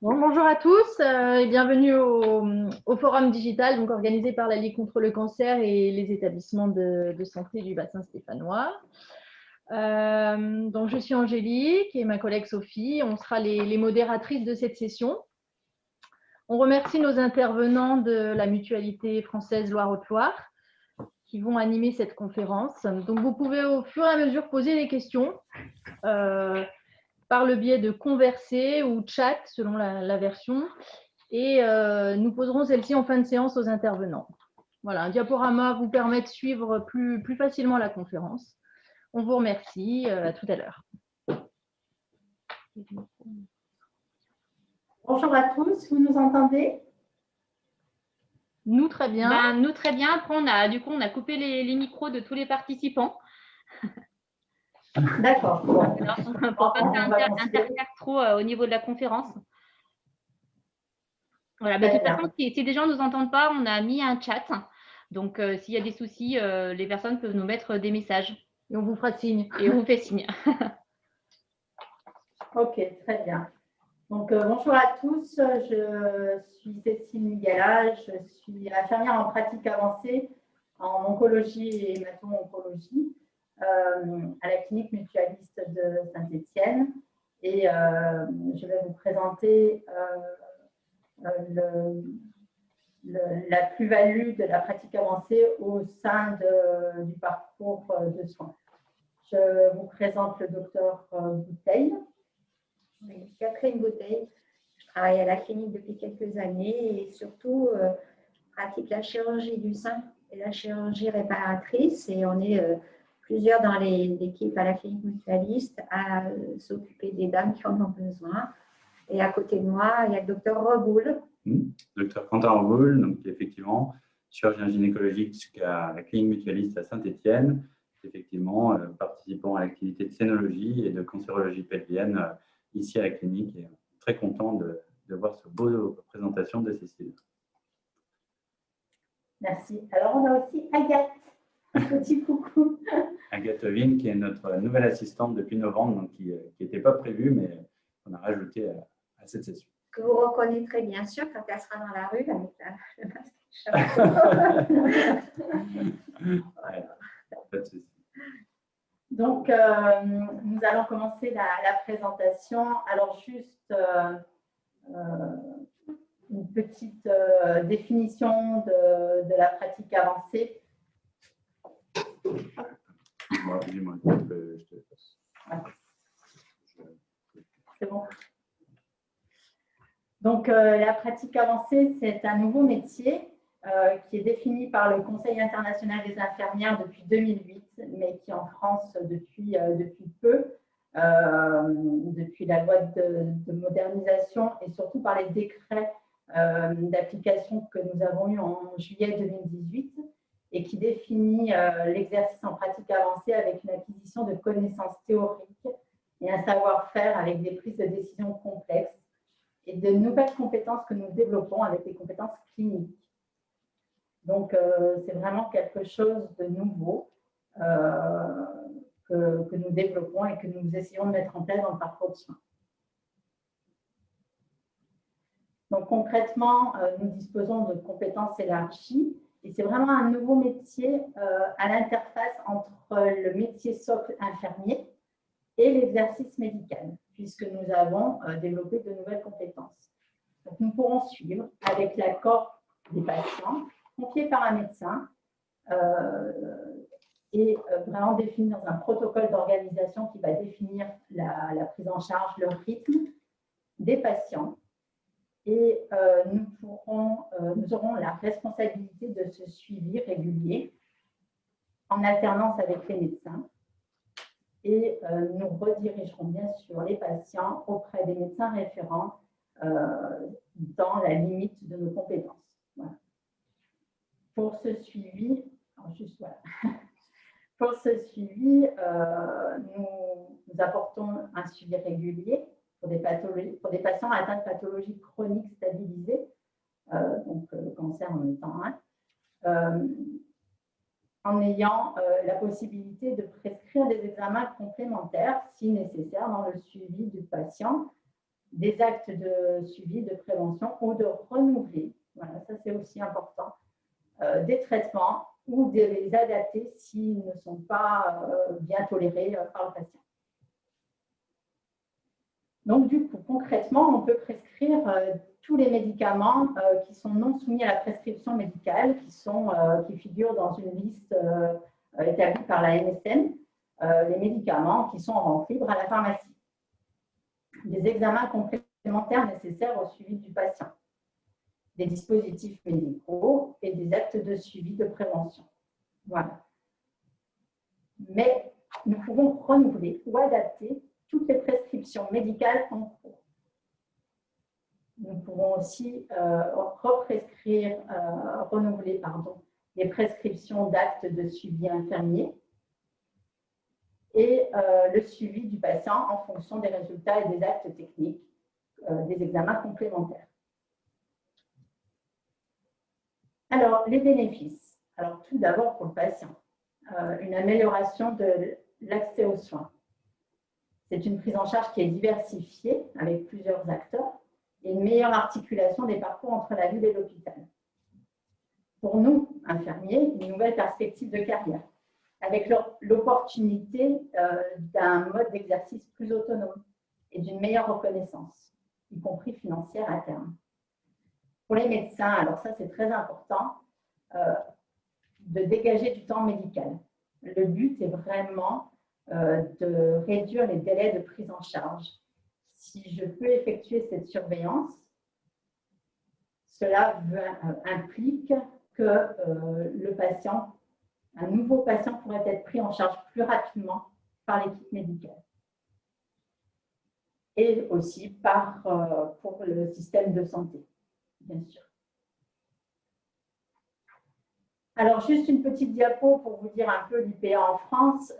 Bon, bonjour à tous et bienvenue au Forum Digital donc organisé par la Ligue contre le cancer et les établissements de santé du bassin stéphanois. Donc, je suis Angélique et ma collègue Sophie. On sera les modératrices de cette session. On remercie nos intervenants de la Mutualité française Loire-Haute-Loire qui vont animer cette conférence. Donc, vous pouvez au fur et à mesure poser des questions par le biais de converser ou chat selon la version. Et nous poserons celle-ci en fin de séance aux intervenants. Voilà, un diaporama vous permet de suivre plus facilement la conférence. On vous remercie. À tout à l'heure. Bonjour à tous, vous nous entendez? Nous, très bien. Nous, très bien. Après, on a coupé les micros de tous les participants. D'accord. Bon. Pour pas interfère trop au niveau de la conférence. Voilà, de toute façon, si des gens ne nous entendent pas, on a mis un chat. Donc, s'il y a des soucis, les personnes peuvent nous mettre des messages. Et on vous fera signe. Et on vous fait signe. Ok, très bien. Donc, bonjour à tous. Je suis Cécile Migala. Je suis infirmière en pratique avancée en oncologie et hémato-oncologie à la clinique mutualiste de Saint-Étienne. Et je vais vous présenter la plus-value de la pratique avancée au sein du parcours de soins. Je vous présente le docteur Bouteille. Oui, Catherine Bouteille. Je travaille à la clinique depuis quelques années et surtout pratique la chirurgie du sein et la chirurgie réparatrice. Et on est plusieurs dans l'équipe à la clinique mutualiste à s'occuper des dames qui en ont besoin. Et à côté de moi, il y a le docteur Reboul. Docteur Quentin Reboul, donc effectivement, chirurgien gynécologique à la clinique mutualiste à Saint-Étienne, effectivement, participant à l'activité de scénologie et de cancérologie pelvienne ici à la clinique, et très content de voir ce beau présentation de Cécile. Merci. Alors, on a aussi Agathe. Un petit coucou. Agathe Vin, qui est notre nouvelle assistante depuis novembre, donc qui n'était pas prévue, mais qu'on a rajouté à cette session. Que vous reconnaîtrez bien sûr quand elle sera dans la rue avec le masque. Ouais, pas de souci. Donc, nous allons commencer la présentation. Alors, juste une petite définition de la pratique avancée. Dis-moi, je te passe. C'est bon. Donc, la pratique avancée, c'est un nouveau métier qui est défini par le Conseil international des infirmières depuis 2008, mais qui en France depuis peu, depuis la loi de modernisation et surtout par les décrets d'application que nous avons eus en juillet 2018 et qui définit l'exercice en pratique avancée avec une acquisition de connaissances théoriques et un savoir-faire avec des prises de décision complexes et de nouvelles compétences que nous développons avec des compétences cliniques. Donc, c'est vraiment quelque chose de nouveau que nous développons et que nous essayons de mettre en place dans le parcours de soins. Donc, concrètement, nous disposons de compétences élargies et c'est vraiment un nouveau métier à l'interface entre le métier socle infirmier et l'exercice médical, puisque nous avons développé de nouvelles compétences. Donc, nous pourrons suivre avec l'accord des patients, confiés par un médecin, et vraiment définir dans un protocole d'organisation qui va définir la prise en charge, le rythme des patients. Et nous aurons la responsabilité de ce suivi régulier en alternance avec les médecins. Et nous redirigerons bien sûr les patients auprès des médecins référents dans la limite de nos compétences. Voilà. Pour ce suivi, pour ce suivi, nous apportons un suivi régulier pour des patients atteints de pathologies chroniques stabilisées, donc le cancer en étant un. En ayant la possibilité de prescrire des examens complémentaires, si nécessaire, dans le suivi du patient, des actes de suivi, de prévention ou de renouveler, voilà, ça c'est aussi important, des traitements ou de les adapter s'ils ne sont pas bien tolérés par le patient. Donc, du coup, concrètement, on peut prescrire tous les médicaments qui sont non soumis à la prescription médicale, qui figurent dans une liste établie par la MSN, les médicaments qui sont en vente libre à la pharmacie. Des examens complémentaires nécessaires au suivi du patient, des dispositifs médicaux et des actes de suivi de prévention. Voilà. Mais nous pouvons renouveler ou adapter toutes les prescriptions médicales en cours. Nous pouvons aussi renouveler les prescriptions d'actes de suivi infirmier et le suivi du patient en fonction des résultats et des actes techniques des examens complémentaires. Alors, les bénéfices. Alors, tout d'abord pour le patient, une amélioration de l'accès aux soins. C'est une prise en charge qui est diversifiée avec plusieurs acteurs et une meilleure articulation des parcours entre la ville et l'hôpital. Pour nous, infirmiers, une nouvelle perspective de carrière avec l'opportunité d'un mode d'exercice plus autonome et d'une meilleure reconnaissance, y compris financière à terme. Pour les médecins, alors ça c'est très important, de dégager du temps médical. Le but est vraiment de réduire les délais de prise en charge. Si je peux effectuer cette surveillance, cela implique que le patient, un nouveau patient pourrait être pris en charge plus rapidement par l'équipe médicale. Et aussi pour le système de santé, bien sûr. Alors, juste une petite diapo pour vous dire un peu l'IPA en France.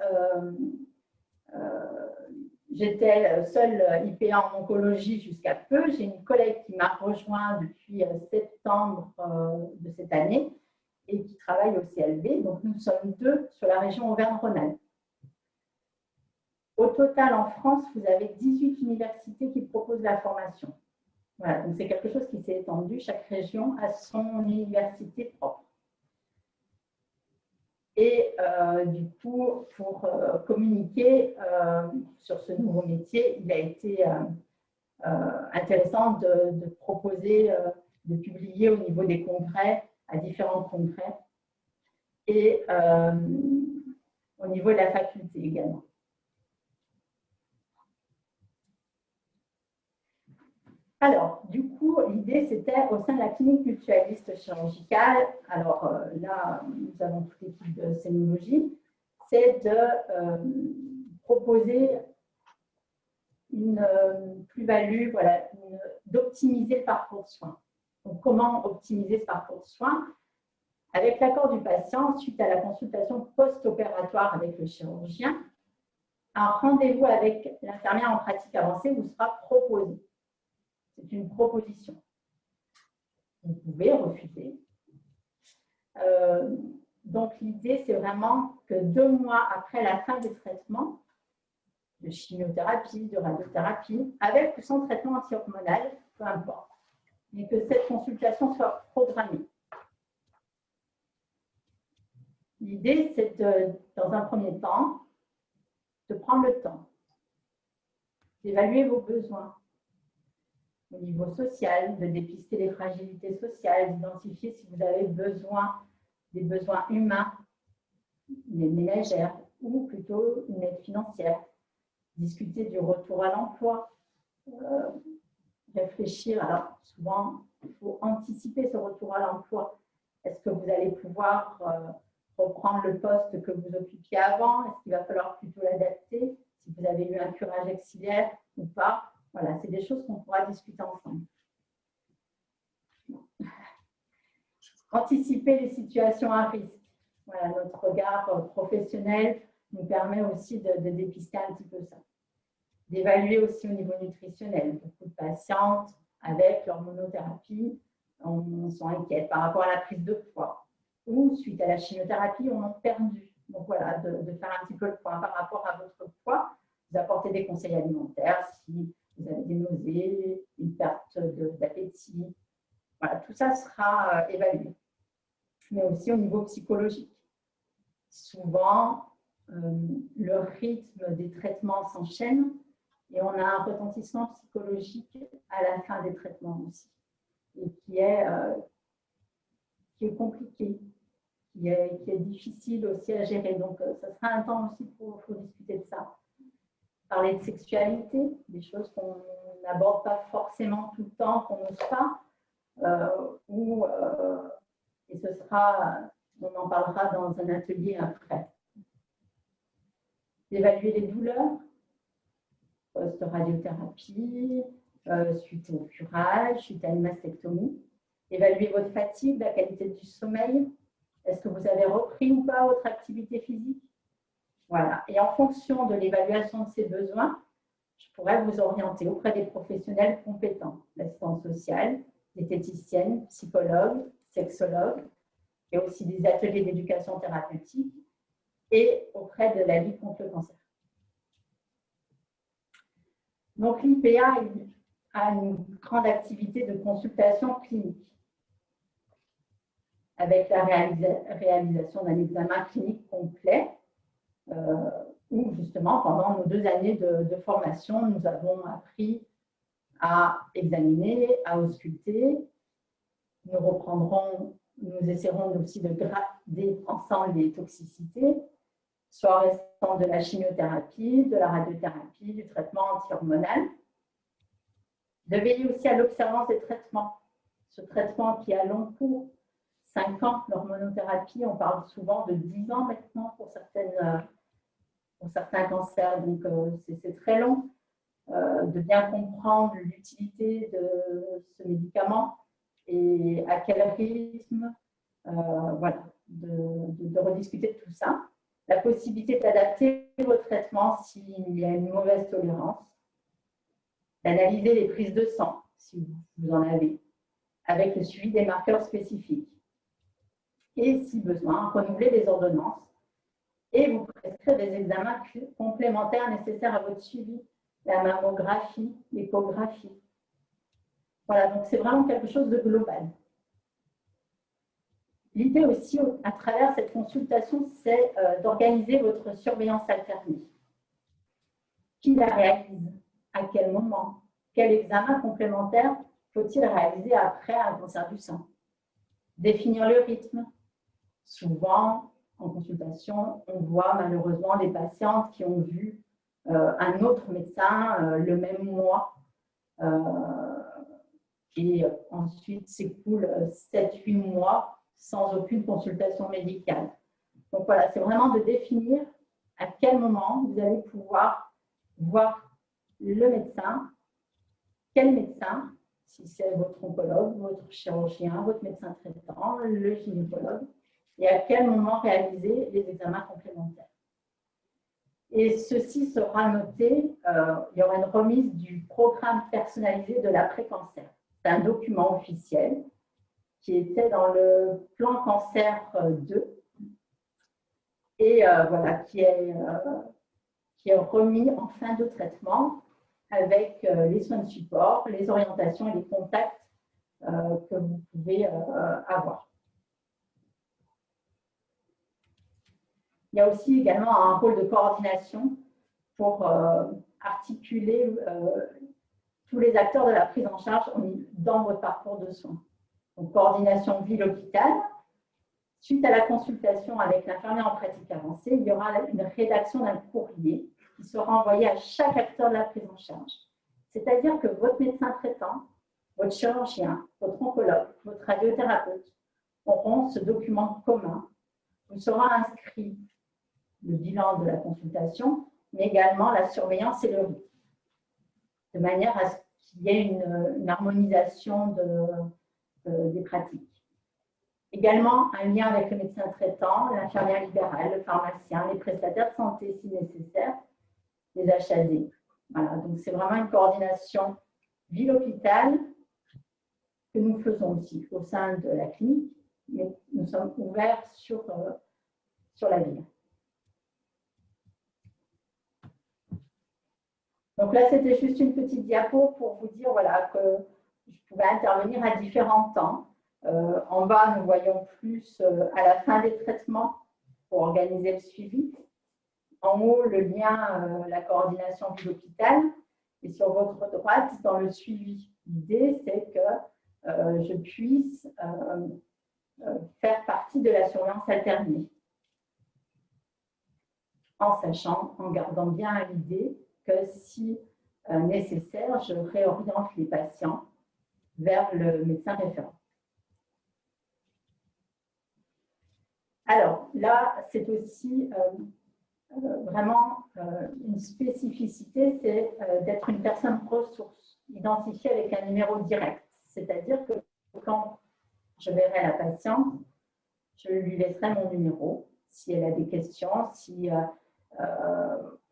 J'étais seule IPA en oncologie jusqu'à peu. J'ai une collègue qui m'a rejoint depuis septembre de cette année et qui travaille au CLB. Donc, nous sommes 2 sur la région Auvergne-Rhône-Alpes. Au total, en France, vous avez 18 universités qui proposent la formation. Voilà, donc c'est quelque chose qui s'est étendu. Chaque région a son université propre. Et du coup, pour communiquer sur ce nouveau métier, il a été intéressant de proposer, de publier au niveau des congrès, à différents congrès, et au niveau de la faculté également. Alors, du coup, l'idée, c'était au sein de la clinique mutualiste chirurgicale, alors là, nous avons toute l'équipe de scénologie, c'est de proposer une plus-value, voilà, d'optimiser le parcours de soins. Donc, comment optimiser ce parcours de soins? Avec l'accord du patient, suite à la consultation post-opératoire avec le chirurgien, un rendez-vous avec l'infirmière en pratique avancée vous sera proposé. C'est une proposition. Vous pouvez refuser. Donc, l'idée, c'est vraiment que 2 mois après la fin des traitements, de chimiothérapie, de radiothérapie, avec ou sans traitement anti-hormonal, peu importe, mais que cette consultation soit programmée. L'idée, c'est dans un premier temps, de prendre le temps, d'évaluer vos besoins au niveau social, de dépister les fragilités sociales, d'identifier si vous avez des besoins humains, une aide ménagère ou plutôt une aide financière. Discuter du retour à l'emploi, réfléchir. Alors, souvent, il faut anticiper ce retour à l'emploi. Est-ce que vous allez pouvoir reprendre le poste que vous occupiez avant? Est-ce qu'il va falloir plutôt l'adapter? Si vous avez eu un curage axillaire ou pas? Voilà, c'est des choses qu'on pourra discuter ensemble. Anticiper les situations à risque. Voilà, notre regard professionnel nous permet aussi de dépister un petit peu ça. D'évaluer aussi au niveau nutritionnel. Beaucoup de patientes, avec l'hormonothérapie, sont inquiètes par rapport à la prise de poids. Ou suite à la chimiothérapie, on a perdu. Donc voilà, de faire un petit peu le point par rapport à votre poids. Vous apportez des conseils alimentaires si vous avez des nausées, une perte d'appétit. Voilà, tout ça sera évalué. Mais aussi au niveau psychologique. Souvent, le rythme des traitements s'enchaîne et on a un retentissement psychologique à la fin des traitements aussi, et qui est compliqué, qui est difficile aussi à gérer. Donc, ça sera un temps aussi pour discuter de ça. Parler de sexualité, des choses qu'on n'aborde pas forcément tout le temps, qu'on n'ose pas, et ce sera, on en parlera dans un atelier après. D'évaluer les douleurs, post-radiothérapie, suite au curage, suite à une mastectomie. Évaluer votre fatigue, la qualité du sommeil. Est-ce que vous avez repris ou pas votre activité physique? Voilà. Et en fonction de l'évaluation de ces besoins, je pourrais vous orienter auprès des professionnels compétents, l'assistante sociale, diététicienne, psychologue, sexologue, et aussi des ateliers d'éducation thérapeutique et auprès de la Ligue contre le cancer. Donc, l'IPA a une grande activité de consultation clinique avec la réalisation d'un examen clinique complet où, justement, pendant nos 2 années de formation, nous avons appris à examiner, à ausculter. Nous essaierons aussi de grader ensemble les toxicités, soit en restant de la chimiothérapie, de la radiothérapie, du traitement anti-hormonal. De veiller aussi à l'observance des traitements. Ce traitement qui a long cours, 5 ans, l'hormonothérapie, on parle souvent de 10 ans maintenant pour certains cancers, donc c'est très long. De bien comprendre l'utilité de ce médicament et à quel rythme, voilà, de rediscuter de tout ça. La possibilité d'adapter vos traitements s'il y a une mauvaise tolérance, d'analyser les prises de sang, si vous en avez, avec le suivi des marqueurs spécifiques. Et si besoin, renouveler les ordonnances et vous prescrire des examens complémentaires nécessaires à votre suivi, la mammographie, l'échographie. Voilà, donc c'est vraiment quelque chose de global. L'idée aussi, à travers cette consultation, c'est d'organiser votre surveillance alternée. Qui la réalise? À quel moment? Quel examen complémentaire faut-il réaliser après un cancer du sein? Définir le rythme. Souvent, en consultation, on voit malheureusement des patientes qui ont vu un autre médecin le même mois et ensuite s'écoule 7-8 mois sans aucune consultation médicale. Donc voilà, c'est vraiment de définir à quel moment vous allez pouvoir voir le médecin, quel médecin, si c'est votre oncologue, votre chirurgien, votre médecin traitant, le gynécologue, et à quel moment réaliser les examens complémentaires. Et ceci sera noté, il y aura une remise du programme personnalisé de l'après-cancer. C'est un document officiel qui était dans le plan cancer 2 et voilà, qui est remis en fin de traitement avec les soins de support, les orientations et les contacts que vous pouvez avoir. Il y a aussi également un rôle de coordination pour articuler tous les acteurs de la prise en charge dans votre parcours de soins. Donc, coordination ville-hôpital. Suite à la consultation avec l'infirmière en pratique avancée, il y aura une rédaction d'un courrier qui sera envoyé à chaque acteur de la prise en charge. C'est-à-dire que votre médecin traitant, votre chirurgien, votre oncologue, votre radiothérapeute auront ce document commun où sera inscrit le bilan de la consultation, mais également la surveillance et le rythme, de manière à ce qu'il y ait une harmonisation des pratiques. Également, un lien avec le médecin traitant, l'infirmière libérale, le pharmacien, les prestataires de santé si nécessaire, les HAD. Voilà, donc c'est vraiment une coordination ville-hôpital que nous faisons aussi au sein de la clinique, mais nous sommes ouverts sur la ville. Donc là, c'était juste une petite diapo pour vous dire voilà, que je pouvais intervenir à différents temps. En bas, nous voyons plus à la fin des traitements pour organiser le suivi. En haut, le lien, la coordination de l'hôpital. Et sur votre droite, dans le suivi. L'idée, c'est que je puisse faire partie de la surveillance alternée. En sachant, en gardant bien à l'idée que si nécessaire, je réoriente les patients vers le médecin référent. Alors là, c'est aussi vraiment une spécificité, c'est d'être une personne ressource, identifiée avec un numéro direct. C'est-à-dire que quand je verrai la patiente, je lui laisserai mon numéro. Si elle a des questions, si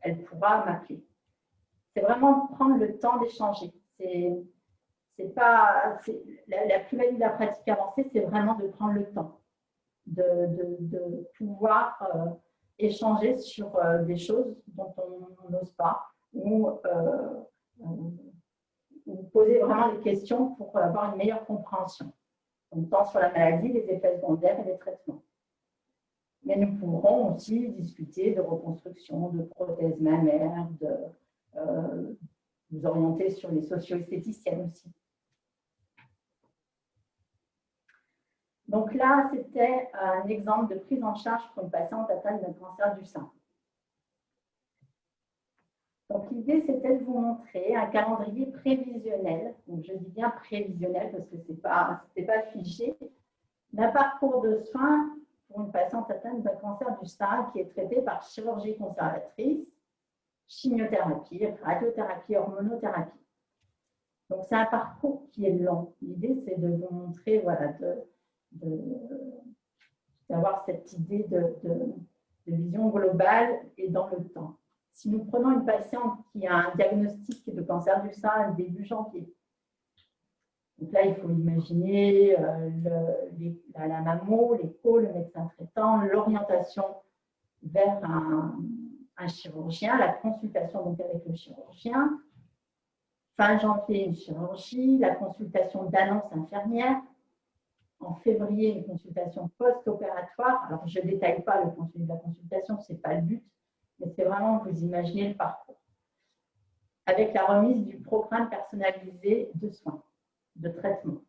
elle pourra m'appeler. C'est vraiment prendre le temps d'échanger. La plus-value de la pratique avancée, c'est vraiment de prendre le temps, de pouvoir échanger sur des choses dont on n'ose pas, ou poser vraiment des questions pour avoir une meilleure compréhension, donc, tant sur la maladie, les effets secondaires et les traitements. Mais nous pourrons aussi discuter de reconstruction, de prothèses mammaires, nous orienter sur les socio-esthéticiennes aussi. Donc là, c'était un exemple de prise en charge pour une patiente atteinte d'un cancer du sein. Donc l'idée, c'était de vous montrer un calendrier prévisionnel, donc je dis bien prévisionnel parce que ce n'était pas fiché, d'un parcours de soins pour une patiente atteinte d'un cancer du sein qui est traitée par chirurgie conservatrice, chimiothérapie, radiothérapie, hormonothérapie. Donc, c'est un parcours qui est long. L'idée, c'est de vous montrer, voilà, d'avoir cette idée de vision globale et dans le temps. Si nous prenons une patiente qui a un diagnostic de cancer du sein début janvier, donc là, il faut imaginer la mammo, l'écho, le médecin traitant, l'orientation vers un chirurgien, la consultation donc avec le chirurgien. Fin janvier, une chirurgie, la consultation d'annonce infirmière. En février, une consultation post-opératoire. Alors, je ne détaille pas le contenu de la consultation, ce n'est pas le but, mais c'est vraiment que vous imaginez le parcours. Avec la remise du programme personnalisé de soins, de traitement.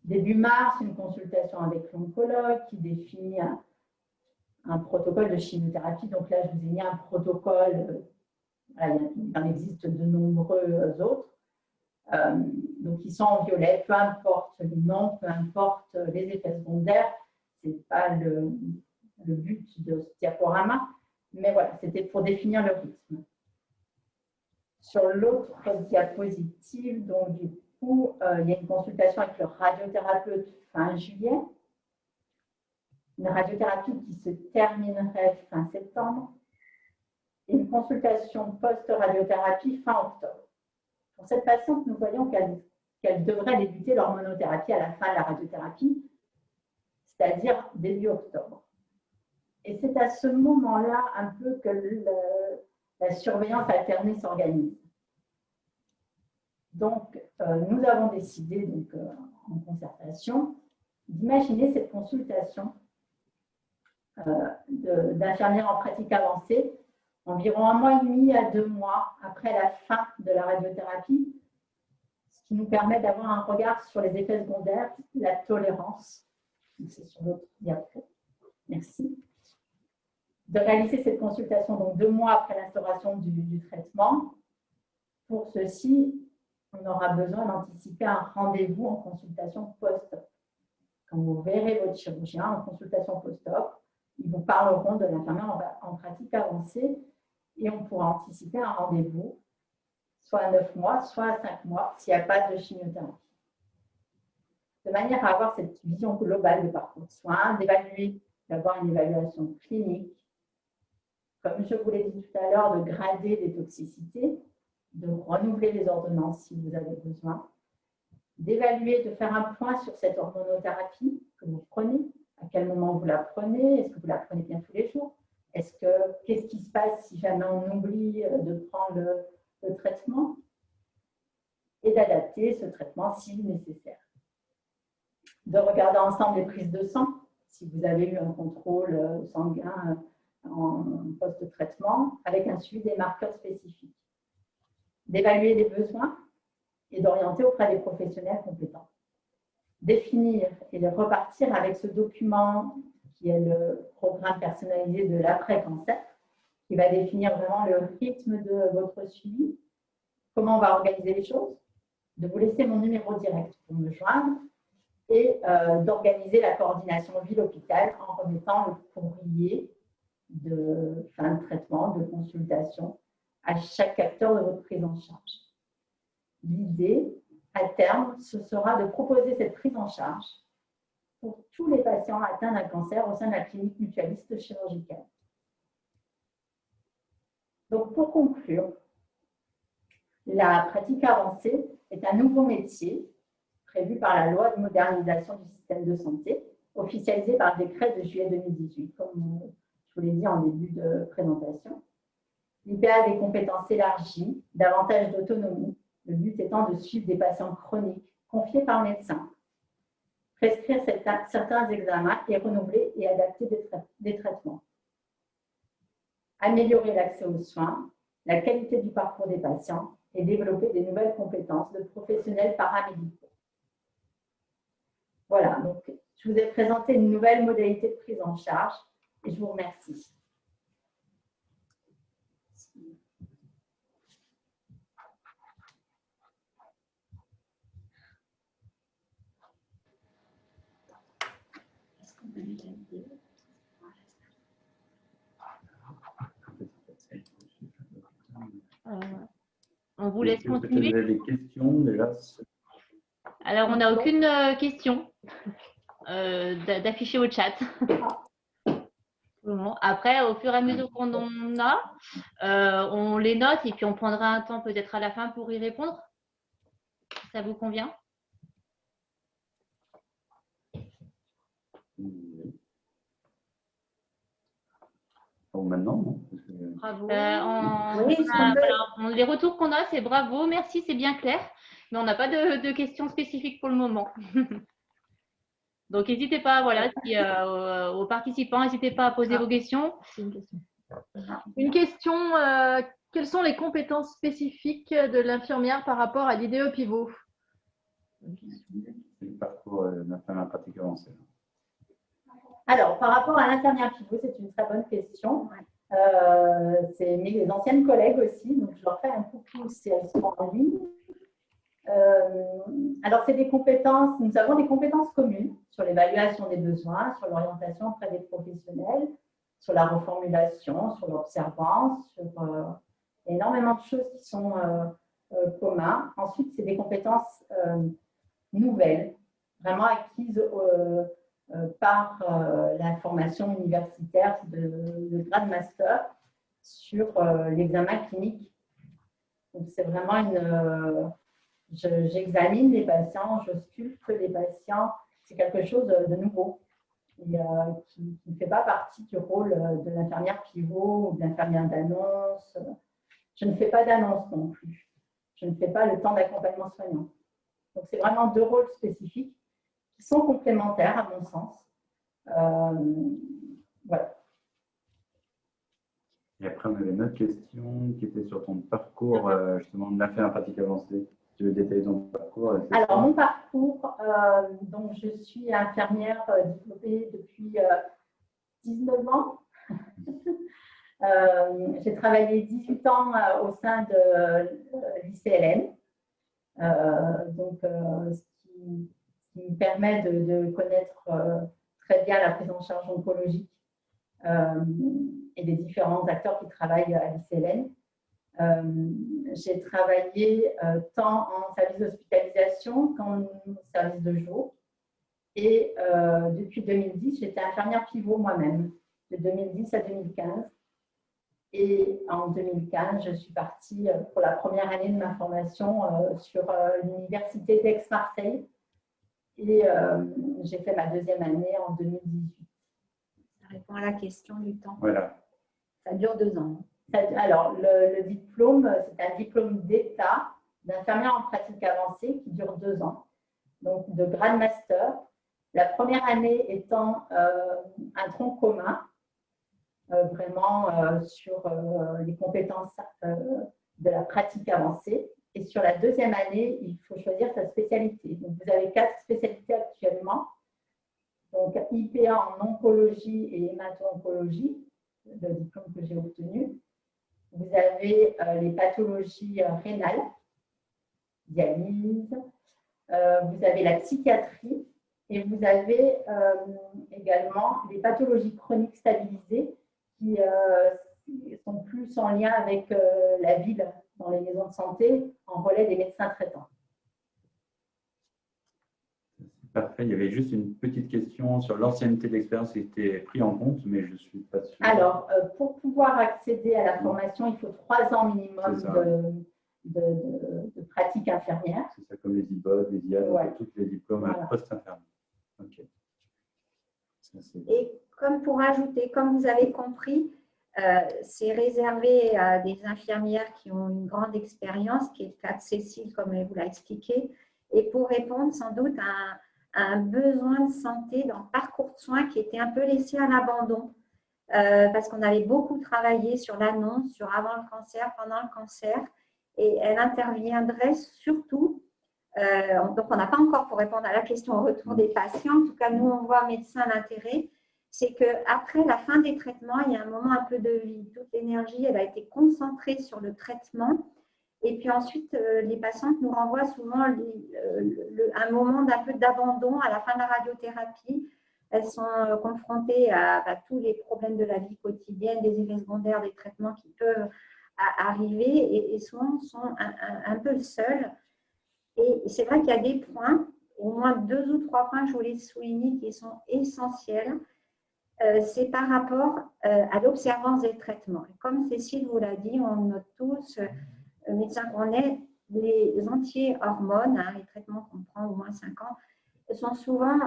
Début mars, une consultation avec l'oncologue qui définit un protocole de chimiothérapie. Donc là, je vous ai mis un protocole, il en existe de nombreux autres. Donc, ils sont en violet, peu importe le nom, peu importe les effets secondaires. Ce n'est pas le but de ce diaporama, mais voilà, c'était pour définir le rythme. Sur l'autre diapositive, donc du coup, il y a une consultation avec le radiothérapeute fin juillet. Une radiothérapie qui se terminerait fin septembre. Et une consultation post-radiothérapie fin octobre. Pour cette patiente, nous voyons qu'elle devrait débuter l'hormonothérapie à la fin de la radiothérapie, c'est-à-dire début octobre. Et c'est à ce moment-là un peu que la surveillance alternée s'organise. Donc, nous avons décidé, donc, en concertation, d'imaginer cette consultation d'infirmière en pratique avancée environ 1 mois et demi à 2 mois après la fin de la radiothérapie, ce qui nous permet d'avoir un regard sur les effets secondaires, la tolérance. C'est sur l'autre diapo. Merci. De réaliser cette consultation donc 2 mois après l'instauration du traitement. Pour ceci, on aura besoin d'anticiper un rendez-vous en consultation post-op. Quand vous verrez votre chirurgien en consultation post-op, ils vous parleront de l'infirmière en pratique avancée et on pourra anticiper un rendez-vous, soit à 9 mois, soit à 5 mois, s'il n'y a pas de chimiothérapie. De manière à avoir cette vision globale du parcours de soins, d'évaluer, d'avoir une évaluation clinique, comme je vous l'ai dit tout à l'heure, de grader les toxicités, de renouveler les ordonnances si vous avez besoin, d'évaluer, de faire un point sur cette hormonothérapie que vous prenez, à quel moment vous la prenez, est-ce que vous la prenez bien tous les jours, Qu'est-ce qui se passe si jamais on oublie de prendre le traitement et d'adapter ce traitement si nécessaire. De regarder ensemble les prises de sang, si vous avez eu un contrôle sanguin en post-traitement, avec un suivi des marqueurs spécifiques. D'évaluer les besoins et d'orienter auprès des professionnels compétents. Définir et de repartir avec ce document qui est le programme personnalisé de l'après-cancer, qui va définir vraiment le rythme de votre suivi, comment on va organiser les choses, de vous laisser mon numéro direct pour me joindre et d'organiser la coordination ville-hôpital en remettant le courrier de fin de traitement, de consultation à chaque acteur de votre prise en charge. L'idée, à terme, ce sera de proposer cette prise en charge pour tous les patients atteints d'un cancer au sein de la clinique mutualiste chirurgicale. Donc, pour conclure, la pratique avancée est un nouveau métier prévu par la loi de modernisation du système de santé, officialisé par le décret de juillet 2018, comme je vous l'ai dit en début de présentation. L'IPA a des compétences élargies, davantage d'autonomie, le but étant de suivre des patients chroniques confiés par médecin, prescrire certains examens et renouveler et adapter des traitements. Améliorer l'accès aux soins, la qualité du parcours des patients et développer des nouvelles compétences de professionnels paramédicaux. Voilà, donc je vous ai présenté une nouvelle modalité de prise en charge et je vous remercie. On vous laisse continuer. Vous avez des questions déjà? Alors, on n'a aucune question d'afficher au chat. Bon, après, au fur et à mesure qu'on en a, on les note et puis on prendra un temps peut-être à la fin pour y répondre. Ça vous convient? Bon, maintenant, non? Bravo. Oui, Les retours qu'on a, c'est bravo, merci, c'est bien clair. Mais on n'a pas de questions spécifiques pour le moment. Donc, n'hésitez pas, voilà, aux participants, n'hésitez pas à poser vos questions. Une question, quelles sont les compétences spécifiques de l'infirmière par rapport à l'IDE pivot? C'est le parcours d'infirmière pratique avancée. Alors, par rapport à l'infirmière pivot, c'est une très bonne question. C'est mes anciennes collègues aussi, donc je leur fais un coucou si elles sont en ligne. Alors, c'est des compétences, nous avons des compétences communes sur l'évaluation des besoins, sur l'orientation auprès des professionnels, sur la reformulation, sur l'observance, sur énormément de choses qui sont communes. Ensuite, c'est des compétences nouvelles, vraiment acquises par la formation universitaire de grade master sur l'examen clinique. Donc, c'est vraiment j'examine les patients, je sculpte les patients. C'est quelque chose de nouveau et qui ne fait pas partie du rôle de l'infirmière pivot ou de l'infirmière d'annonce. Je ne fais pas d'annonce non plus. Je ne fais pas le temps d'accompagnement soignant. Donc, c'est vraiment deux rôles spécifiques qui sont complémentaires à mon sens. Voilà. Et après, on avait une autre question qui était sur ton parcours, justement, de l'infirmière pratique avancée. Tu veux détailler ton parcours? Alors, mon parcours, donc je suis infirmière diplômée depuis 19 ans. J'ai travaillé 18 ans au sein de l'ICLN, ce qui me permet de connaître très bien la prise en charge oncologique et les différents acteurs qui travaillent à l'ICLN. J'ai travaillé tant en service d'hospitalisation qu'en service de jour. Et depuis 2010, j'étais infirmière pivot moi-même, de 2010 à 2015. Et en 2015, je suis partie pour la première année de ma formation sur l'université d'Aix-Marseille. Et j'ai fait ma deuxième année en 2018. Ça répond à la question du temps. Voilà. Ça dure 2 ans. Alors, le diplôme, c'est un diplôme d'État d'infirmière en pratique avancée qui dure 2 ans, donc de grade master. La première année étant un tronc commun, vraiment sur les compétences de la pratique avancée. Et sur la deuxième année, il faut choisir sa spécialité. Donc, vous avez 4 spécialités actuellement. Donc, IPA en oncologie et hémato-oncologie, le diplôme que j'ai obtenu. Vous avez les pathologies rénales, dialyse. Vous avez la psychiatrie. Et vous avez également les pathologies chroniques stabilisées qui sont plus en lien avec la ville dans les maisons de santé en relais des médecins traitants. Parfait. Il y avait juste une petite question sur l'ancienneté d'expérience qui était prise en compte, mais je ne suis pas sûr. Alors, pour pouvoir accéder à la formation, il faut 3 ans minimum de pratique infirmière. C'est ça, comme les IBOD, les IA, Ouais. tous les diplômes post-infirmiers. Ok. Et comme pour ajouter, comme vous avez compris, c'est réservé à des infirmières qui ont une grande expérience, qui est le cas de Cécile, comme elle vous l'a expliqué, et pour répondre sans doute à un besoin de santé dans le parcours de soins qui était un peu laissé à l'abandon, parce qu'on avait beaucoup travaillé sur l'annonce, sur avant le cancer, pendant le cancer, et elle interviendrait surtout, donc on n'a pas encore pour répondre à la question au retour des patients, en tout cas nous on voit médecin l'intérêt, c'est qu'après la fin des traitements, il y a un moment un peu de vide, toute l'énergie elle a été concentrée sur le traitement. Et puis ensuite, les patientes nous renvoient souvent un moment d'un peu d'abandon à la fin de la radiothérapie. Elles sont confrontées à tous les problèmes de la vie quotidienne, des effets secondaires, des traitements qui peuvent arriver et souvent sont un peu seules. Et c'est vrai qu'il y a des points, au moins 2 ou 3 points que je voulais souligner qui sont essentiels. C'est par rapport à l'observance des traitements. Comme Cécile vous l'a dit, on note tous médecins qu'on est, les anti-hormones, les traitements qu'on prend au moins 5 ans, sont souvent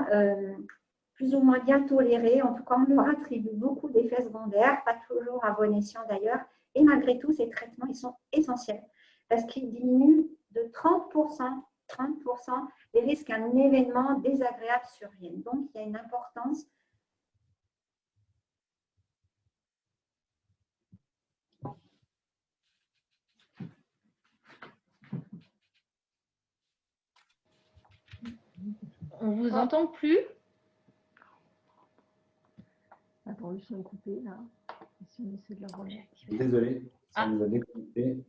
plus ou moins bien tolérés. En tout cas, on leur attribue beaucoup d'effets secondaires, pas toujours à bon escient d'ailleurs. Et malgré tout, ces traitements, ils sont essentiels parce qu'ils diminuent de 30% les risques qu'un événement désagréable survienne. Donc, il y a une importance. On ne vous entend plus. Attends, le son est coupé là. Si on essaie de le remettre. Désolé, ça nous a déconnecté.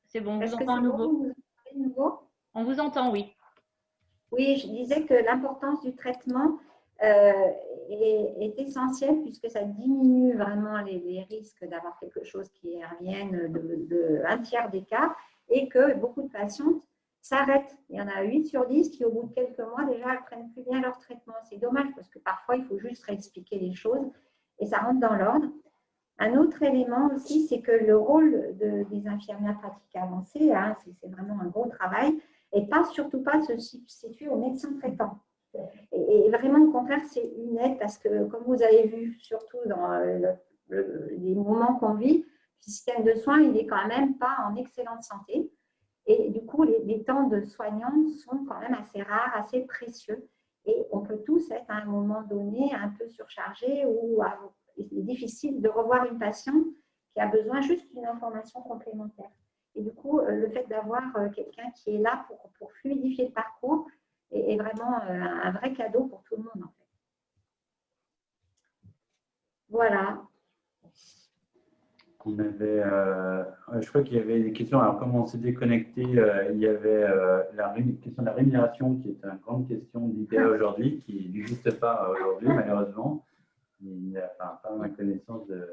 C'est bon, on vous Est-ce que entend à c'est bon, nouveau. vous entendez de nouveau? On vous entend, oui. Oui, je disais que l'importance du traitement est essentielle puisque ça diminue vraiment les risques d'avoir quelque chose qui revienne de 1/3 des cas et que beaucoup de patientes s'arrêtent. Il y en a 8 sur 10 qui, au bout de quelques mois, déjà, elles ne prennent plus bien leur traitement. C'est dommage parce que parfois, il faut juste réexpliquer les choses et ça rentre dans l'ordre. Un autre élément aussi, c'est que le rôle des infirmières pratiques avancées, c'est vraiment un gros travail, et surtout pas se substituer aux médecins traitants. Et vraiment, au contraire, c'est une aide parce que, comme vous avez vu, surtout dans les moments qu'on vit, le système de soins, il n'est quand même pas en excellente santé. Et du coup, les temps de soignants sont quand même assez rares, assez précieux. Et on peut tous être à un moment donné un peu surchargés ou il est difficile de revoir une patiente qui a besoin juste d'une information complémentaire. Et du coup, le fait d'avoir quelqu'un qui est là pour fluidifier le parcours est vraiment un vrai cadeau pour tout le monde, en fait. Voilà. On avait, je crois qu'il y avait des questions. Alors, comme on s'est déconnecté, il y avait la question de la rémunération qui est une grande question d'IPA aujourd'hui, qui n'existe pas aujourd'hui, malheureusement. Il n'y a pas à ma connaissance de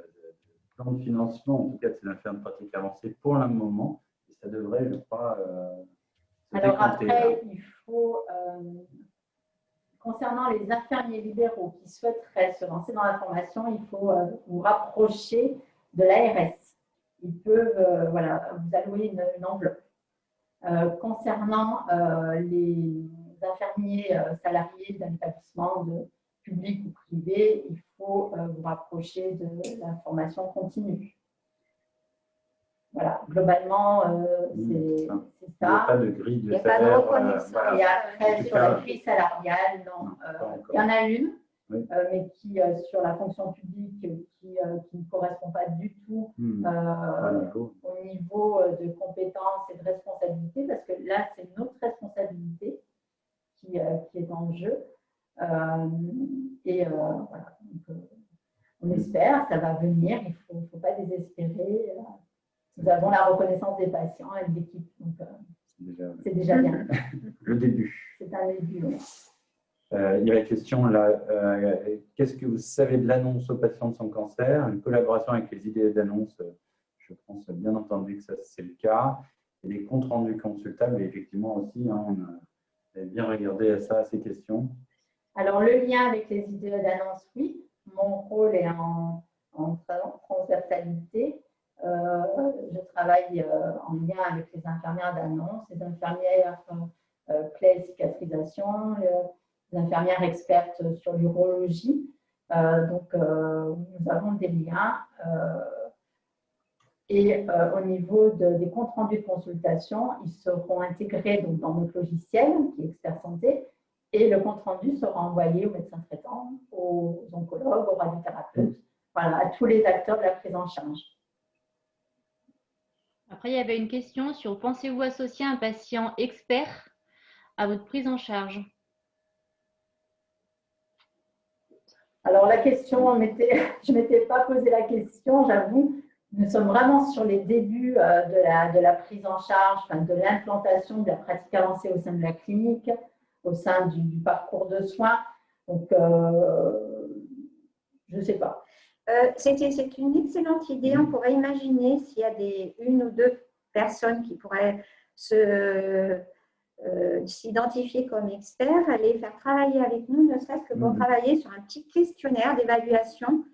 plan de financement, en tout cas de ces infirmières pratiques avancées pour le moment. Et ça devrait, je crois, se Alors décanter, après, là. il faut, concernant les infirmiers libéraux qui souhaiteraient se lancer dans la formation, il faut vous rapprocher de l'ARS. Ils peuvent vous allouer une enveloppe. Concernant les infirmiers salariés d'un établissement public ou privé, il faut vous rapprocher de la formation continue. Voilà, globalement, c'est ça. Il n'y a pas de grille de salaire. Il n'y a pas de reconnaissance. Voilà. Et après, sur la grille salariale, non, il y en a une, oui. Mais qui, sur la fonction publique, qui ne correspond pas du tout au niveau de compétences et de responsabilité, parce que là, c'est notre responsabilité qui est en jeu. Voilà. Donc, on espère, ça va venir, il ne faut pas désespérer. Nous avons la reconnaissance des patients et de l'équipe, donc c'est déjà bien. Le début. C'est un début. Oui. Il y a la question là, qu'est-ce que vous savez de l'annonce aux patients sans cancer? Une collaboration avec les idées d'annonce, je pense bien entendu que ça c'est le cas. Et les comptes rendus consultables, effectivement aussi, hein, on a bien regardé à ça, à ces questions. Alors le lien avec les idées d'annonce, oui. Mon rôle est en transversalité. Je travaille en lien avec les infirmières d'annonce, les infirmières plaie et cicatrisation, les infirmières expertes sur l'urologie. Donc, nous avons des liens. Et au niveau des comptes rendus de consultation, ils seront intégrés donc, dans notre logiciel qui est Expert Santé. Et le compte rendu sera envoyé aux médecins traitants, aux oncologues, aux radiothérapeutes, voilà, à tous les acteurs de la prise en charge. Après, il y avait une question sur pensez-vous associer un patient expert à votre prise en charge? Alors la question, je ne m'étais pas posé la question, j'avoue. Nous sommes vraiment sur les débuts de la prise en charge, enfin, de l'implantation de la pratique avancée au sein de la clinique, au sein du parcours de soins. Donc, je ne sais pas. C'est une excellente idée. On pourrait imaginer s'il y a une ou deux personnes qui pourraient s'identifier comme experts, les faire travailler avec nous, ne serait-ce que pour travailler sur un petit questionnaire d'évaluation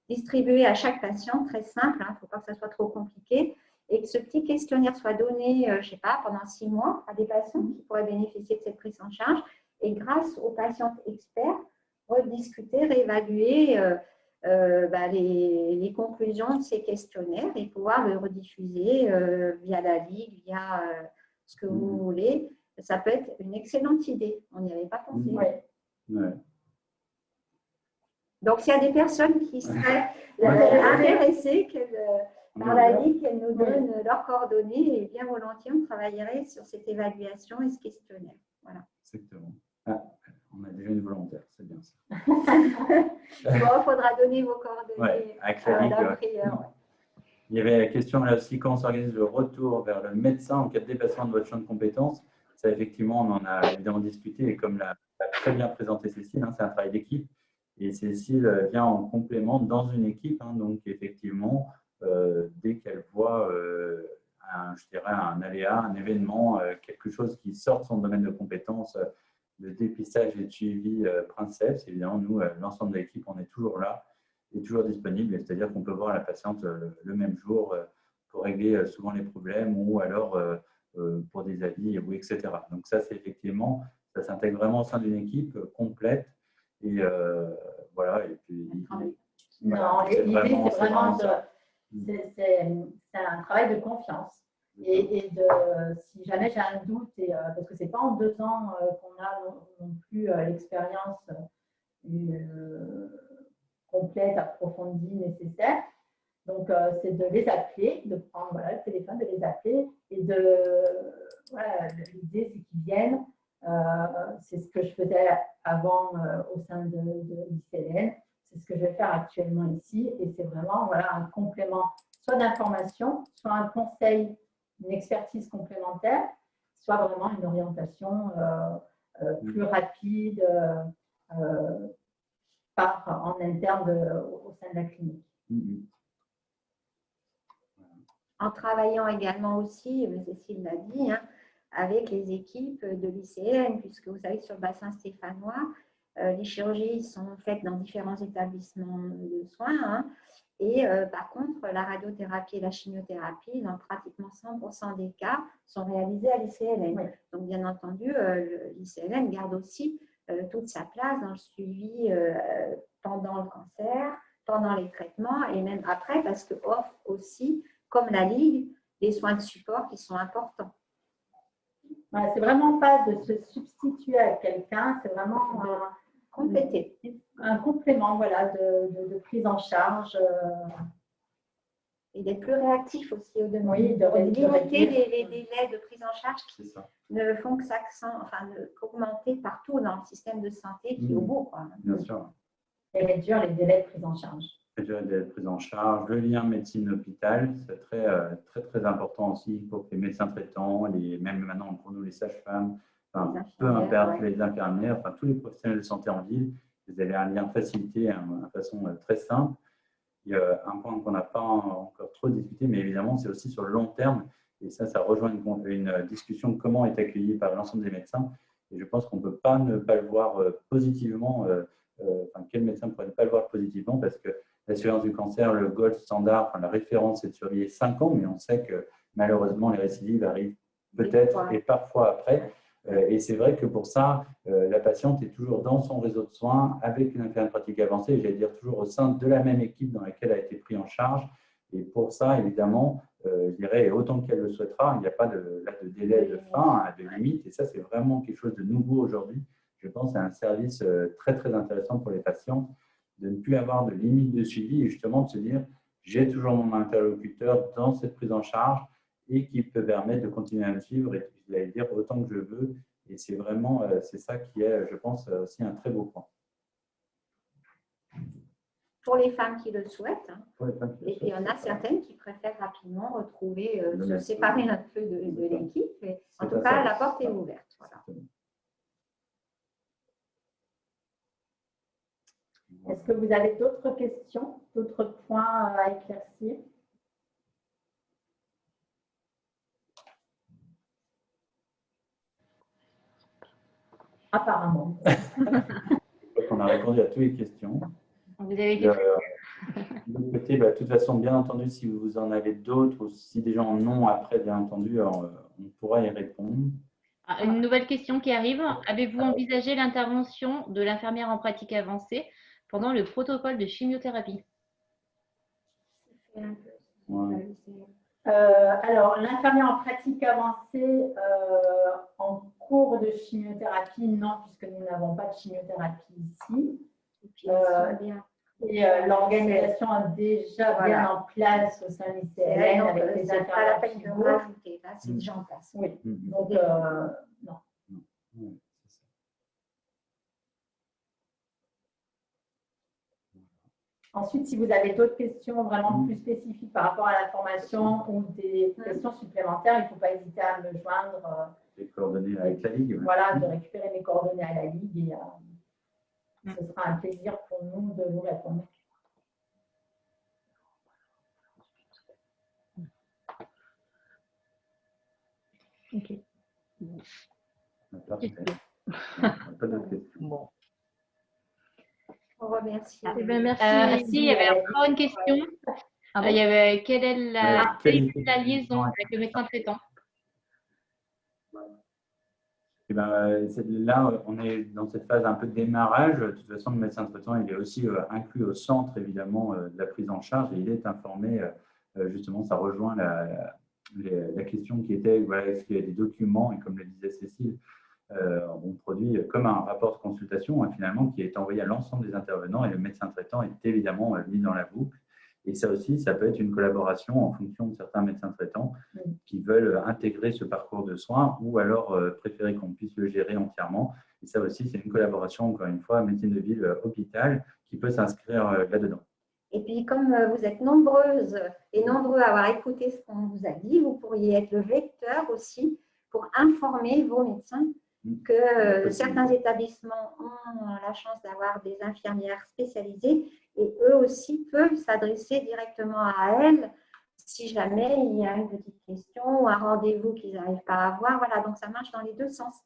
distribué à chaque patient, très simple, il ne faut pas que ça soit trop compliqué, et que ce petit questionnaire soit donné, je ne sais pas, pendant 6 mois à des patients qui pourraient bénéficier de cette prise en charge, et grâce aux patients experts, rediscuter, réévaluer les conclusions de ces questionnaires et pouvoir le rediffuser via la Ligue, via ce que vous voulez. Ça peut être une excellente idée. On n'y avait pas pensé. Ouais. Donc, s'il y a des personnes qui seraient intéressées par la Ligue, qu'elles nous donnent leurs coordonnées et bien volontiers, on travaillerait sur cette évaluation et ce questionnaire. Voilà. Exactement. Ah, on a déjà une volontaire, c'est bien ça. Bon, il faudra donner vos coordonnées à la prière. Il y avait la question là aussi, comment s'organise le retour vers le médecin en cas de dépassement de votre champ de compétences? Ça, effectivement, on en a évidemment discuté et comme l'a très bien présenté Cécile, hein, c'est un travail d'équipe. Et Cécile vient en complément dans une équipe. Hein, donc, effectivement, dès qu'elle voit un aléa, un événement, quelque chose qui sort de son domaine de compétences, de dépistage et de suivi Princeps, évidemment, nous, l'ensemble de l'équipe, on est toujours là et toujours disponible. C'est-à-dire qu'on peut voir la patiente le même jour pour régler souvent les problèmes ou alors pour des avis, etc. Donc ça, c'est effectivement, ça s'intègre vraiment au sein d'une équipe complète. Et voilà. Et puis, non, l'idée, c'est vraiment c'est un travail de confiance. Et si jamais j'ai un doute, parce que ce n'est pas en 2 ans qu'on a non plus l'expérience complète, approfondie, nécessaire. Donc, c'est de les appeler, de prendre le téléphone, de les appeler et l'idée, c'est qu'ils viennent. C'est ce que je faisais avant au sein de l'ICLN. C'est ce que je vais faire actuellement ici. Et c'est vraiment un complément, soit d'information, soit un conseil, une expertise complémentaire, soit vraiment une orientation plus rapide en interne au sein de la clinique. En travaillant également aussi, Cécile l'a dit, avec les équipes de l'ICLN, puisque vous savez que sur le bassin stéphanois, les chirurgies sont faites dans différents établissements de soins. Et par contre, la radiothérapie et la chimiothérapie, dans pratiquement 100% des cas, sont réalisées à l'ICLN. Oui. Donc, bien entendu, l'ICLN garde aussi toute sa place dans le suivi pendant le cancer, pendant les traitements et même après, parce que offre aussi, comme la Ligue, des soins de support qui sont importants. Ouais, c'est vraiment pas de se substituer à quelqu'un, c'est vraiment Compléter. un complément voilà, de prise en charge. Et d'être plus réactif aussi aux demandes. Oui, de limiter les délais de prise en charge qui ça. ne font que qu'augmenter partout dans le système de santé qui est au bout. Quoi. Bien sûr. Et réduire les délais de prise en charge. Réduire les délais de prise en charge, le lien médecine-hôpital, c'est très important aussi pour que les médecins traitants, même maintenant pour nous les sages-femmes, peu importe les infirmières, tous les professionnels de santé en ville, vous avez un lien facilité de façon très simple. Il y a un point qu'on n'a pas encore trop discuté, mais évidemment, c'est aussi sur le long terme. Et ça rejoint une discussion comment est accueillie par l'ensemble des médecins. Et je pense qu'on ne peut pas ne pas le voir positivement. Quel médecin ne pourrait ne pas le voir positivement, parce que la surveillance du cancer, le gold standard, la référence, c'est de surveiller 5 ans, mais on sait que malheureusement, les récidives arrivent peut-être et parfois après. Et c'est vrai que pour ça, la patiente est toujours dans son réseau de soins avec une infirmière pratique avancée, j'allais dire toujours au sein de la même équipe dans laquelle elle a été prise en charge. Et pour ça, évidemment, je dirais autant qu'elle le souhaitera, il n'y a pas de délai de fin, de limite. Et ça, c'est vraiment quelque chose de nouveau aujourd'hui. Je pense que c'est un service très intéressant pour les patients de ne plus avoir de limite de suivi et justement de se dire j'ai toujours mon interlocuteur dans cette prise en charge et qui peut permettre de continuer à me suivre et j'allais dire autant que je veux. Et c'est vraiment, c'est ça qui est, je pense, aussi un très beau point. Pour les femmes qui le souhaitent. Et puis, il y en a certaines certaines qui préfèrent rapidement retrouver, se séparer un peu de l'équipe. En tout cas, la porte est ouverte. Voilà. Est-ce que vous avez d'autres questions, d'autres points à éclaircir? Apparemment. On a répondu à toutes les questions. Vous avez de l'autre côté, de toute façon, bien entendu, si vous en avez d'autres ou si des gens en ont après, bien entendu, on pourra y répondre. Une nouvelle question qui arrive. Avez-vous envisagé l'intervention de l'infirmière en pratique avancée pendant le protocole de chimiothérapie? Ouais. Alors, l'infirmière en pratique avancée en cours de chimiothérapie, non, puisque nous n'avons pas de chimiothérapie ici. Et l'organisation a déjà bien en place au sein de l'ICLN avec les infirmières. Pas la peine de rajouter, là, c'est déjà en place. Oui, donc non. Ensuite, si vous avez d'autres questions vraiment plus spécifiques par rapport à la formation ou des questions supplémentaires, il ne faut pas hésiter à me joindre. Les coordonnées avec la Ligue. Voilà, de récupérer mes coordonnées à la Ligue et ce sera un plaisir pour nous de vous répondre. Ok. Pas d'autres questions. Bon. On remercie. Merci. Si, il y avait encore une question. Il y avait quelle est la liaison avec le médecin traitant? Et là, on est dans cette phase un peu de démarrage. De toute façon, le médecin traitant, il est aussi inclus au centre, évidemment, de la prise en charge et il est informé, justement, ça rejoint la question qui était, voilà, est-ce qu'il y a des documents, et comme le disait Cécile, on produit comme un rapport de consultation, finalement, qui est envoyé à l'ensemble des intervenants et le médecin traitant est évidemment mis dans la boucle. Et ça aussi, ça peut être une collaboration en fonction de certains médecins traitants qui veulent intégrer ce parcours de soins ou alors préférer qu'on puisse le gérer entièrement. Et ça aussi, c'est une collaboration, encore une fois, médecine de ville, hôpital, qui peut s'inscrire là-dedans. Et puis, comme vous êtes nombreuses et nombreux à avoir écouté ce qu'on vous a dit, vous pourriez être le vecteur aussi pour informer vos médecins que certains établissements ont la chance d'avoir des infirmières spécialisées et eux aussi peuvent s'adresser directement à elles si jamais il y a une petite question ou un rendez-vous qu'ils n'arrivent pas à avoir. Voilà, donc ça marche dans les deux sens.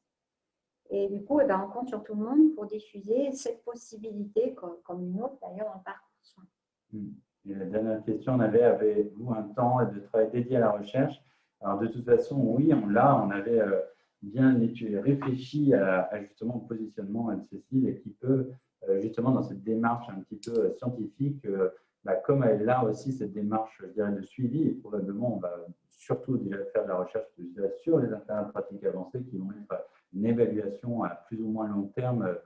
Et du coup, on compte sur tout le monde pour diffuser cette possibilité, comme une autre d'ailleurs, dans le parcours soin. Et la dernière question, avez-vous un temps de travail dédié à la recherche? Alors de toute façon, oui, on avait bien réfléchi à justement le positionnement de Cécile et qui peut justement dans cette démarche un petit peu scientifique, comme elle a aussi cette démarche, je dirais, de suivi, et probablement on va surtout déjà faire de la recherche sur les infirmières de pratique avancée qui vont être une évaluation à plus ou moins long terme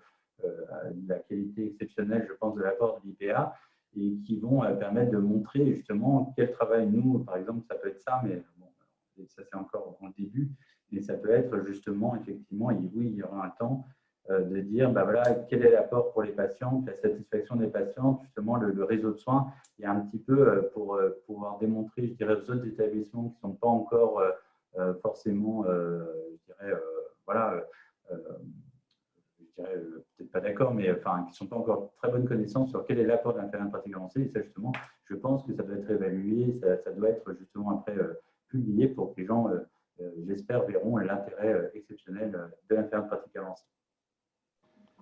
de la qualité exceptionnelle, je pense, de l'apport de l'IPA, et qui vont permettre de montrer justement quel travail nous, par exemple, ça peut être ça, mais bon, ça c'est encore en début, mais ça peut être justement, effectivement, et oui, il y aura un temps de dire, voilà, quel est l'apport pour les patients, la satisfaction des patients, justement le réseau de soins, et un petit peu pour pouvoir démontrer, je dirais, aux autres établissements qui ne sont pas encore forcément, je dirais, voilà, je dirais peut-être pas d'accord, mais enfin, qui ne sont pas encore très bonne connaissance sur quel est l'apport de l'infirmière de pratique avancée. Et ça, justement, je pense que ça doit être évalué, ça doit être justement après publié pour que les gens, j'espère, verront l'intérêt exceptionnel de l'infirmière de pratique avancée.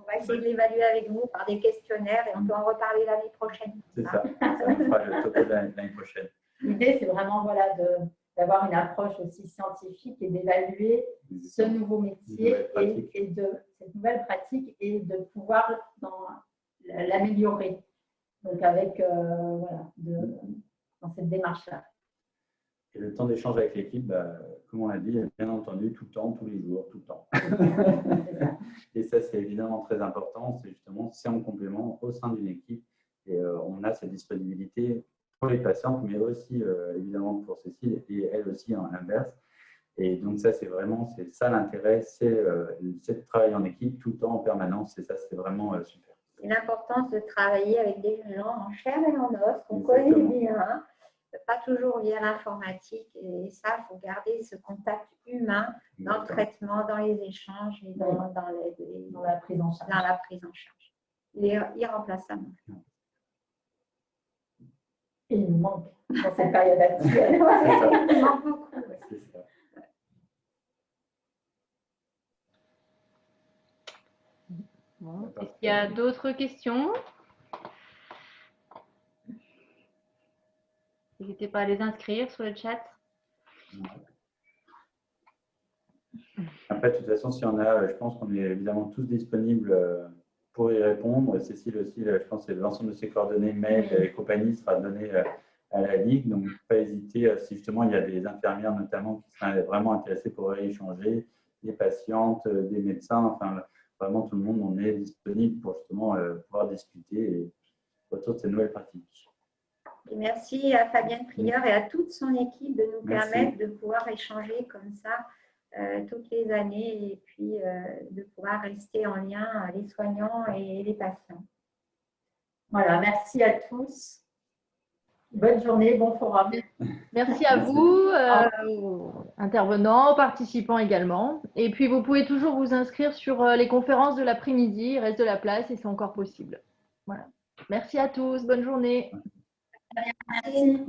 On va essayer de l'évaluer avec vous par des questionnaires et on peut en reparler l'année prochaine. C'est ça, ça fera le topo de l'année prochaine. L'idée, c'est vraiment voilà, d'avoir une approche aussi scientifique et d'évaluer ce nouveau métier et de cette nouvelle pratique et de pouvoir l'améliorer. Donc, avec, voilà, dans cette démarche-là. Et le temps d'échange avec l'équipe, comme on l'a dit, bien entendu, tout le temps, tous les jours, tout le temps. Et ça, c'est évidemment très important. C'est justement, c'est en complément au sein d'une équipe. Et on a cette disponibilité pour les patientes, mais aussi évidemment pour Cécile et elle aussi en inverse. Et donc ça, c'est vraiment, c'est ça l'intérêt, c'est de travailler en équipe tout le temps, en permanence. Et ça, c'est vraiment super. C'est l'importance de travailler avec des gens en chair et en os, qu'on connaît bien, pas toujours via l'informatique. Et ça, il faut garder ce contact humain dans le traitement, dans les échanges et dans la prise en charge. Il est irremplaçable. Et il nous manque dans cette période actuelle. Il manque beaucoup. C'est ça. Bon. Est-ce qu'il y a d'autres questions? N'hésitez pas à les inscrire sur le chat. Après, de toute façon, s'il y en a, je pense qu'on est évidemment tous disponibles pour y répondre. Cécile aussi, je pense que l'ensemble de ses coordonnées, mail et compagnie sera donné à la Ligue. Donc, pas hésiter, si justement il y a des infirmières notamment qui seraient vraiment intéressées pour échanger, des patientes, des médecins, enfin vraiment tout le monde, on est disponible pour justement pouvoir discuter autour de ces nouvelles pratiques. Et merci à Fabienne Prieur et à toute son équipe de nous permettre de pouvoir échanger comme ça toutes les années et puis de pouvoir rester en lien les soignants et les patients. Voilà, merci à tous. Bonne journée, bon forum. Merci à vous, aux intervenants, aux participants également. Et puis, vous pouvez toujours vous inscrire sur les conférences de l'après-midi. Il reste de la place et c'est encore possible. Voilà. Merci à tous. Bonne journée. Merci.